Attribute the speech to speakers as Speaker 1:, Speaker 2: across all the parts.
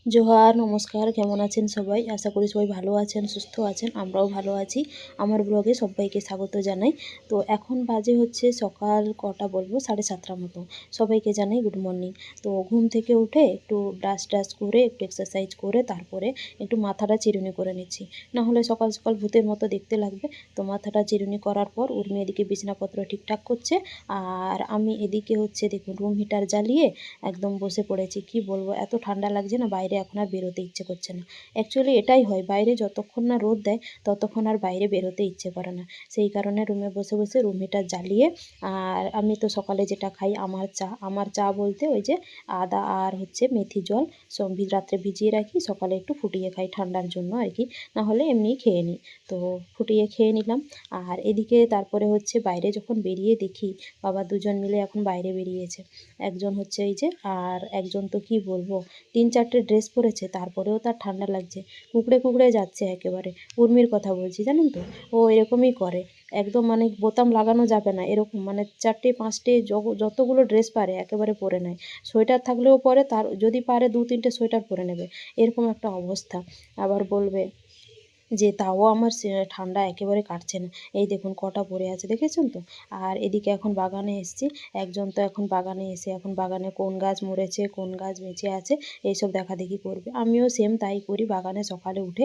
Speaker 1: জোহার, নমস্কার। কেমন আছেন সবাই? আশা করি সবাই ভালো আছেন, সুস্থ আছেন। আমরাও ভালো আছি। আমার ব্লগে সবাইকে স্বাগত জানাই। তো এখন বাজে হচ্ছে সকাল কটা বলবো, 7:30 মতো। সবাইকে জানাই গুড মর্নিং। তো ঘুম থেকে উঠে একটু ব্রাশ করে একটু এক্সারসাইজ করে তারপরে একটু মাথাটা চিরুনি করে নিচ্ছি। না হলে সকাল সকাল ভূতের মতো দেখতে লাগবে। তো মাথাটা চিরুনি করার পর উর্মি এদিকে বিছানাপত্র ঠিকঠাক করছে, আর আমি এদিকে হচ্ছে দেখুন রুম হিটার জ্বালিয়ে একদম বসে পড়েছি। কি বলবো, এত ঠান্ডা লাগছে না, বাইরে এখন আর বেরোতে ইচ্ছে করছে না। অ্যাকচুয়ালি এটাই হয়, বাইরে যতক্ষণ না রোদ দেয় ততক্ষণ আর বাইরে বেরোতে ইচ্ছে করে না। সেই কারণে রুমে বসে বসে রুম হিটার জ্বালিয়ে, আর আমি তো সকালে যেটা খাই আমার চা বলতে ওই যে আদা আর হচ্ছে মেথি জল সব রাত্রে ভিজিয়ে রাখি, সকালে একটু ফুটিয়ে খাই ঠান্ডার জন্য আর কি, না হলে এমনি খেয়ে নিই। তো ফুটিয়ে খেয়ে নিলাম। আর এদিকে তারপরে হচ্ছে বাইরে যখন বেরিয়ে দেখি বাবা দুজন মিলে এখন বাইরে বেরিয়েছে। একজন হচ্ছে এই যে, আর একজন তো কি বলবো 3-4টে ড্রেস পরেছে, তারপরেও তার ঠান্ডা লাগছে, কুঁকড়ে কুঁকড়ে যাচ্ছে একেবারে। উর্মির কথা বলছি, জানেন তো, ও এরকমই করে একদম, মানে বোতাম লাগানো যাবে না এরকম, মানে 4টে 5টে যতগুলো ড্রেস পারে একেবারে পরে নেয়। সোয়েটার থাকলেও পরে, তার যদি পারে 2-3টে সোয়েটার পরে নেবে, এরকম একটা অবস্থা। আবার বলবে যে তাও আমার ঠান্ডা একেবারে কাটছে না। এই দেখুন কটা পড়ে আছে, দেখেছেন তো? আর এদিকে এখন বাগানে এসেছি। একজন তো এখন বাগানে এসে এখন বাগানে কোন গাছ মরেছে কোন গাছ বেঁচে আছে এইসব দেখাদেখি করবে। আমিও সেম তাই করি, বাগানে সকালে উঠে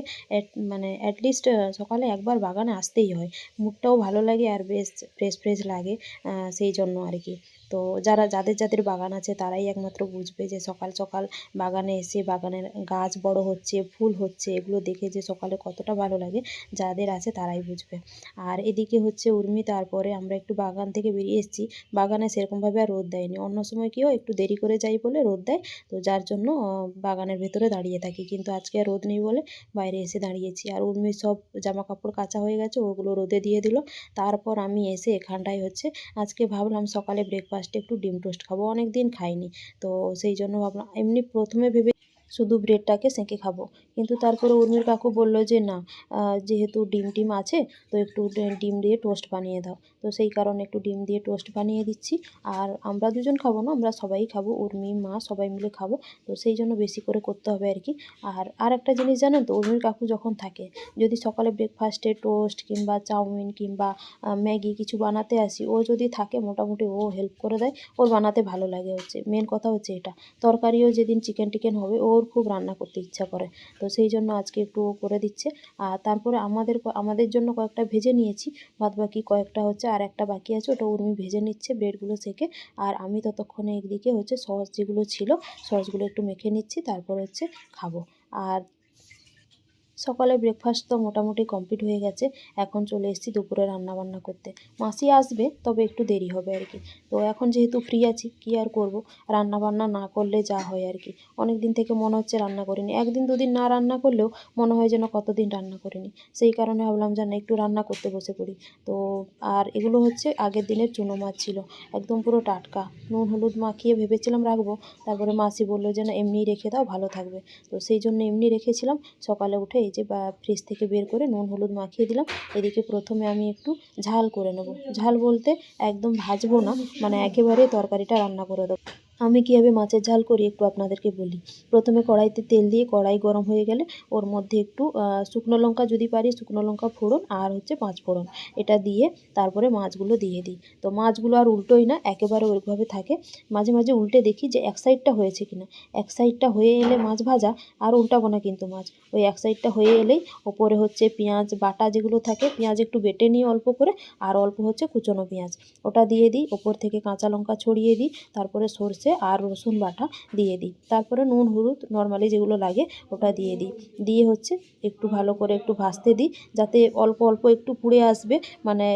Speaker 1: মানে অ্যাটলিস্ট সকালে একবার বাগানে আসতেই হয়। মুডটাও ভালো লাগে আর বেশ ফ্রেশ ফ্রেশ লাগে, সেই জন্য আর কি। তো যাদের বাগান আছে তারাই একমাত্র বুঝবে যে সকাল সকাল বাগানে এসে বাগানের গাছ বড় হচ্ছে, ফুল হচ্ছে, এগুলো দেখে যে সকালে কতটা ভালো লাগে, যাদের আছে তারাই বুঝবে। আর এদিকে হচ্ছে উর্মি, তারপরে আমরা একটু বাগান থেকে বেরিয়ে এসেছি। বাগানে সেরকমভাবে আর রোদ দেয়নি, অন্য সময় কী হয় একটু দেরি করে যাই বলে রোদ দেয়, তো যার জন্য বাগানের ভেতরে দাঁড়িয়ে থাকি, কিন্তু আজকে আর রোদ নেই বলে বাইরে এসে দাঁড়িয়েছি। আর উর্মির সব জামা কাপড় কাচা হয়ে গেছে, ওগুলো রোদে দিয়ে দিল। তারপর আমি এসে এখানটায় হচ্ছে আজকে ভাবলাম সকালে ব্রেকফাস্টে একটু ডিম টোস্ট খাবো, অনেক দিন খাইনি। তো সেই জন্য ভাবলাম, এমনি প্রথমে ভেবে শুধু ব্রেডটাকে সেঁকে খাবো, কিন্তু তারপরে উর্মির কাকু বলল যে না, যেহেতু ডিম আছে তো একটু ডিম দিয়ে টোস্ট বানিয়ে দাও। তো সেই কারণে একটু ডিম দিয়ে টোস্ট বানিয়ে দিচ্ছি। আর আমরা দুজন খাবো না, আমরা সবাই খাবো, উর্মি মা সবাই মিলে খাবো। তো সেই জন্য বেশি করে করতে হবে আর কি। আর একটা জিনিস জানেন তো, উর্মির কাকু যখন থাকে, যদি সকালে ব্রেকফাস্টে টোস্ট কিংবা চাউমিন কিংবা ম্যাগি কিছু বানাতে আসি, ও যদি থাকে মোটামুটি ও হেল্প করে দেয়, ওর বানাতে ভালো লাগে, হচ্ছে মেন কথা হচ্ছে এটা। তরকারিও যেদিন চিকেন টিকেন হবে ওর খুব রান্না করতে ইচ্ছা করে, তো সেই জন্য আজকে একটু ও করে দিচ্ছে। আর তারপরে আমাদের জন্য কয়েকটা ভেজে নিয়েছি, বাদবাকি কয়েকটা হচ্ছে আর একটা বাকি আছে, ওটা উর্মি ভেজে নিচ্ছে ব্রেডগুলো সেকে। আর আমি ততক্ষণে একদিকে হচ্ছে সস যেগুলো ছিল সসগুলো একটু মেখে নিচ্ছি, তারপর হচ্ছে খাবো। আর সকালে ব্রেকফাস্ট তো মোটামুটি কমপ্লিট হয়ে গেছে। এখন চলে এসেছি দুপুরে রান্নাবান্না করতে। মাসি আসবে, তবে একটু দেরি হবে আর কি। তো এখন যেহেতু ফ্রি আছি, কী আর করব, রান্নাবান্না না করলে যা হয় আর কি। অনেক দিন থেকে মনে হচ্ছে রান্না করিনি, একদিন দুদিন না রান্না করলেও মনে হয় যেন কতদিন রান্না করিনি। সেই কারণে ভাবলাম যে না, একটু রান্না করতে বসে পড়ি। তো আর এগুলো হচ্ছে আগের দিনের চুনো মাছ ছিল, একদম পুরো টাটকা, নুন হলুদ মাখিয়ে ভেবেছিলাম রাখবো, তারপরে মাসি বললো যে না, এমনিই রেখে দাও, ভালো থাকবে। তো সেই জন্য এমনি রেখেছিলাম। সকালে উঠে এই যে ফ্রিজ থেকে বের করে নুন হলুদ মাখিয়ে দিলাম। এদিকে প্রথমে আমি একটু ঝাল করে নেব, ঝাল বলতে একদম ভাজবো না, মানে একেবারে তরকারিটা রান্না করে দেবো। আমি কীভাবে মাছের ঝাল করি একটু আপনাদেরকে বলি। প্রথমে কড়াইতে তেল দিয়ে, কড়াই গরম হয়ে গেলে ওর মধ্যে একটু শুকনো লঙ্কা, যদি পারি শুকনো লঙ্কা ফোড়ন, আর হচ্ছে 5 ফোড়ন, এটা দিয়ে তারপরে মাছগুলো দিয়ে দিই। তো মাছগুলো আর উল্টোই না, একেবারে ওইভাবে থাকে। মাঝে মাঝে উল্টে দেখি যে এক সাইডটা হয়েছে কিনা। এক সাইডটা হয়ে এলে মাছ ভাজা, আর উল্টাবো না কিন্তু মাছ, ওই এক সাইডটা হয়ে এলেই ওপরে হচ্ছে পেঁয়াজ বাটা যেগুলো থাকে, পেঁয়াজ একটু বেটে নিই অল্প করে, আর অল্প হচ্ছে কুচনো পেঁয়াজ, ওটা দিয়ে দিই। ওপর থেকে কাঁচা লঙ্কা ছড়িয়ে দিই, তারপরে সর্ষে আর রসুন বাটা দিয়ে দিই, তারপরে নুন হলুদ নর্মালি যেগুলো লাগে ওটা দিয়ে দিই। দিয়ে হচ্ছে একটু ভালো করে একটু ভাজতে দিই, যাতে অল্প অল্প একটু পুড়ে আসবে, মানে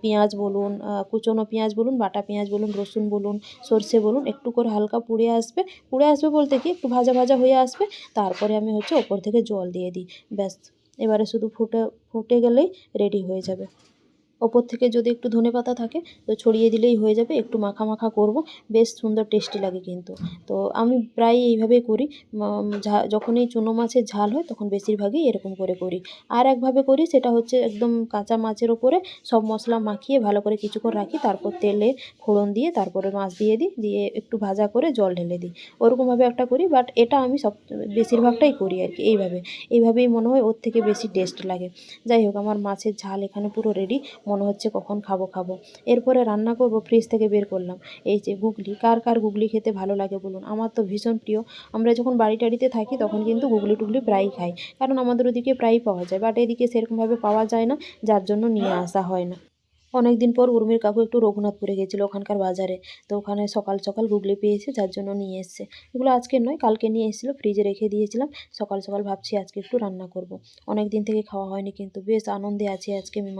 Speaker 1: পেঁয়াজ বলুন, কুচনো পেঁয়াজ বলুন, বাটা পেঁয়াজ বলুন, রসুন বলুন, সর্ষে বলুন, একটু করে হালকা পুড়ে আসবে। পুড়ে আসবে বলতে কি, একটু ভাজা ভাজা হয়ে আসবে। তারপরে আমি হচ্ছে ওপর থেকে জল দিয়ে দিই, ব্যাস। এবারে শুধু ফুটে গেলেই রেডি হয়ে যাবে। ওপর থেকে যদি একটু ধনেপাতা থাকে তো ছড়িয়ে দিলেই হয়ে যাবে। একটু মাখা মাখা করব, বেশ সুন্দর টেস্টি লাগে কিন্তু। তো আমি প্রায় এইভাবেই করি। যখনই চুনো মাছের ঝাল হয় তখন বেশিরভাগই এরকম করে করি। আর একভাবে করি, সেটা হচ্ছে একদম কাঁচা মাছের ওপরে সব মশলা মাখিয়ে ভালো করে কিছুক্ষণ রাখি, তারপর তেলে ফোড়ন দিয়ে তারপরে মাছ দিয়ে দিই, দিয়ে একটু ভাজা করে জল ঢেলে দিই। ওরকমভাবে একটা করি, বাট এটা আমি বেশিরভাগটাই করি আর কি এইভাবেই মনে হয় ওর থেকে বেশি টেস্ট লাগে। যাই হোক, আমার মাছের ঝাল এখানে পুরো রেডি। মনে হচ্ছে কখন খাবো। এরপরে রান্না করব, ফ্রিজ থেকে বের করলাম এই যে গুগলি। কার কার গুগলি খেতে ভালো লাগে বলুন? আমার তো ভীষণ প্রিয়। আমরা যখন বাড়ি টাড়িতে থাকি তখন কিন্তু গুগলি টুগলি প্রায়ই খাই, কারণ আমাদের ওদিকে প্রায়ই পাওয়া যায়, বাট এদিকে সেরকমভাবে পাওয়া যায় না, যার জন্য নিয়ে আসা হয় না। অনেক দিন পর উর্মির কাকু একটু রঘুনাথপুরে গেছিলো ওখানকার বাজারে, তো ওখানে সকাল সকাল গুগলি পেয়েছে, যার জন্য নিয়ে এসছে। এগুলো আজকের নয়, কালকে নিয়ে এসেছিলো, ফ্রিজে রেখে দিয়েছিলাম। সকাল সকাল ভাবছি আজকে একটু রান্না করব। অনেক দিন থেকে খাওয়া হয়নি, কিন্তু বেশ আনন্দে আছি আজকে। আমি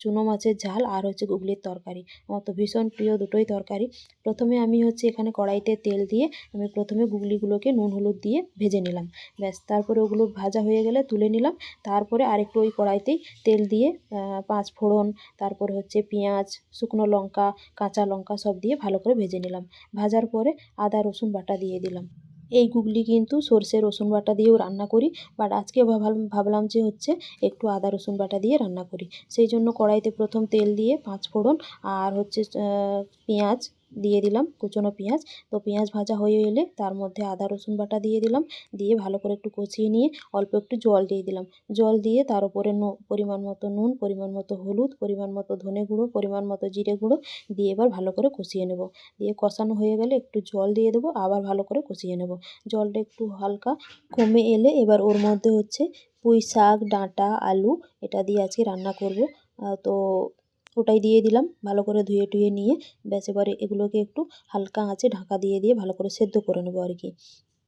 Speaker 1: চুনো মাছের ঝাল আর হচ্ছে গুগলির তরকারি, আমার তো ভীষণ প্রিয় দুটোই তরকারি। প্রথমে আমি হচ্ছে এখানে কড়াইতে তেল দিয়ে আমি প্রথমে গুগলিগুলোকে নুন হলুদ দিয়ে ভেজে নিলাম। ব্যাস, তারপরে ওগুলো ভাজা হয়ে গেলে তুলে নিলাম। তারপরে আরেকটু ওই কড়াইতেই তেল দিয়ে পাঁচ ফোড়ন, তারপরে হচ্ছে পেঁয়াজ, শুকনো লঙ্কা, কাঁচা লঙ্কা সব দিয়ে ভালো করে ভেজে নিলাম। ভাজার পরে আদা রসুন বাটা দিয়ে দিলাম। এই গুগলি কিন্তু সর্ষে রসুন বাটা দিয়েও রান্না করি, বাট আজকে ভাবলাম যে হচ্ছে একটু আদা রসুন বাটা দিয়ে রান্না করি। সেই জন্য কড়াইতে প্রথম তেল দিয়ে পাঁচ ফোড়ন আর হচ্ছে পেঁয়াজ দিয়ে দিলাম, কুচনো পেঁয়াজ। তো পেঁয়াজ ভাজা হয়ে এলে তার মধ্যে আদা রসুন বাটা দিয়ে দিলাম, দিয়ে ভালো করে একটু কষিয়ে নিয়ে অল্প একটু জল দিয়ে দিলাম। জল দিয়ে তার উপরে পরিমাণ মতো নুন, পরিমাণ মতো হলুদ, পরিমাণ মতো ধনে গুঁড়ো, পরিমাণ মতো জিরে গুঁড়ো দিয়ে এবার ভালো করে কষিয়ে নেব। দিয়ে কষানো হয়ে গেলে একটু জল দিয়ে দেবো, আবার ভালো করে কষিয়ে নেব। জলটা একটু হালকা কমে এলে এবার ওর মধ্যে হচ্ছে পুঁই শাক, ডাঁটা, আলু এটা দিয়ে আজকে রান্না করব। তো ওটাই দিয়ে দিলাম, ভালো করে ধুয়ে টুয়ে নিয়ে। ব্যাস, এবারে এগুলোকে একটু হালকা আঁচে ঢাকা দিয়ে ভালো করে সেদ্ধ করে নেবো আর কি।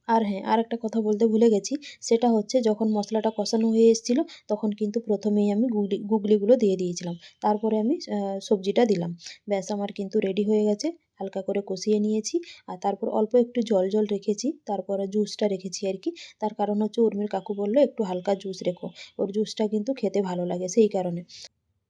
Speaker 1: আর হ্যাঁ, আর একটা কথা বলতে ভুলে গেছি, সেটা হচ্ছে যখন মশলাটা কষানো হয়ে এসেছিলো তখন কিন্তু প্রথমেই আমি গুগলিগুলো দিয়ে দিয়েছিলাম। তারপরে আমি সবজিটা দিলাম। ব্যাস, আমার কিন্তু রেডি হয়ে গেছে। হালকা করে কষিয়ে নিয়েছি, আর তারপর অল্প একটু জল রেখেছি, তারপরে জুসটা রেখেছি আর কি। তার কারণ হচ্ছে উর্মির কাকু বলল একটু হালকা জুস রেখো, ওর জুসটা কিন্তু খেতে ভালো লাগে, সেই কারণে।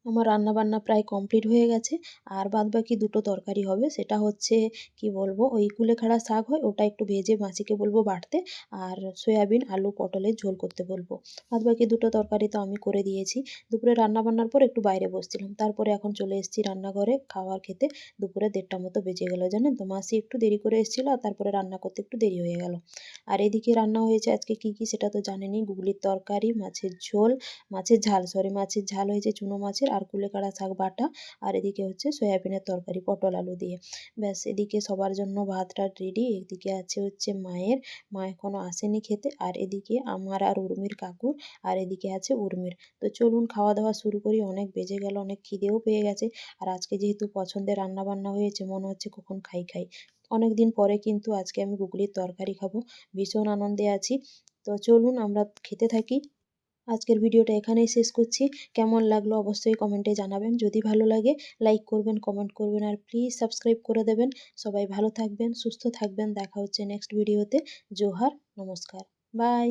Speaker 1: আমার রান্নাবান্না প্রায় কমপ্লিট হয়ে গেছে। আর বাদবাকি দুটো তরকারি হবে, সেটা হচ্ছে কি বলবো, ওই কুলেখাড়া শাক হয় ওটা একটু ভেজে মাসিকে বলবো বাটতে, আর সয়াবিন আলু পটলের ঝোল করতে বলবো। বাদবাকি দুটো তরকারি তো আমি করে দিয়েছি। দুপুরে রান্নাবান্নার পর একটু বাইরে বসছিলাম, তারপরে এখন চলে এসেছি রান্নাঘরে খাবার খেতে। দুপুরে 1:30 মতো বেজে গেল, জানেন তো, মাসি একটু দেরি করে এসেছিলো, আর তারপরে রান্না করতে একটু দেরি হয়ে গেল। আর এদিকে রান্না হয়েছে আজকে কি সেটা তো জানেনই, গুগলির তরকারি, মাছের ঝোল, মাছের ঝাল হয়েছে চুনো মাছের, আর কুলেখাড়া শাক বাটা, আর এদিকে হচ্ছে সয়াবিনের তরকারি পটল আলু দিয়ে। ব্যাস, এদিকে সবার জন্য ভাতটা রেডি। এদিকে আছে হচ্ছে মা এখনও আসেনি খেতে, আর এদিকে আমার আর উর্মির কাকুর, আর এদিকে আছে উর্মির। তো চলুন খাওয়া দাওয়া শুরু করি, অনেক বেজে গেল, অনেক খিদেও পেয়ে গেছে। আর আজকে যেহেতু পছন্দের রান্না বান্না হয়েছে, মনে হচ্ছে কখন খাই। অনেক দিন পরে কিন্তু আজকে আমি গুগলির তরকারি খাবো, ভীষণ আনন্দে আছি। তো চলুন আমরা খেতে থাকি। আজকের ভিডিওটা এখানেই শেষ করছি। কেমন লাগলো অবশ্যই কমেন্টে জানাবেন। যদি ভালো লাগে লাইক করবেন, কমেন্ট করবেন, আর প্লিজ সাবস্ক্রাইব করে দেবেন। সবাই ভালো থাকবেন, সুস্থ থাকবেন। দেখা হচ্ছে নেক্সট ভিডিওতে। জোহার, নমস্কার, বাই।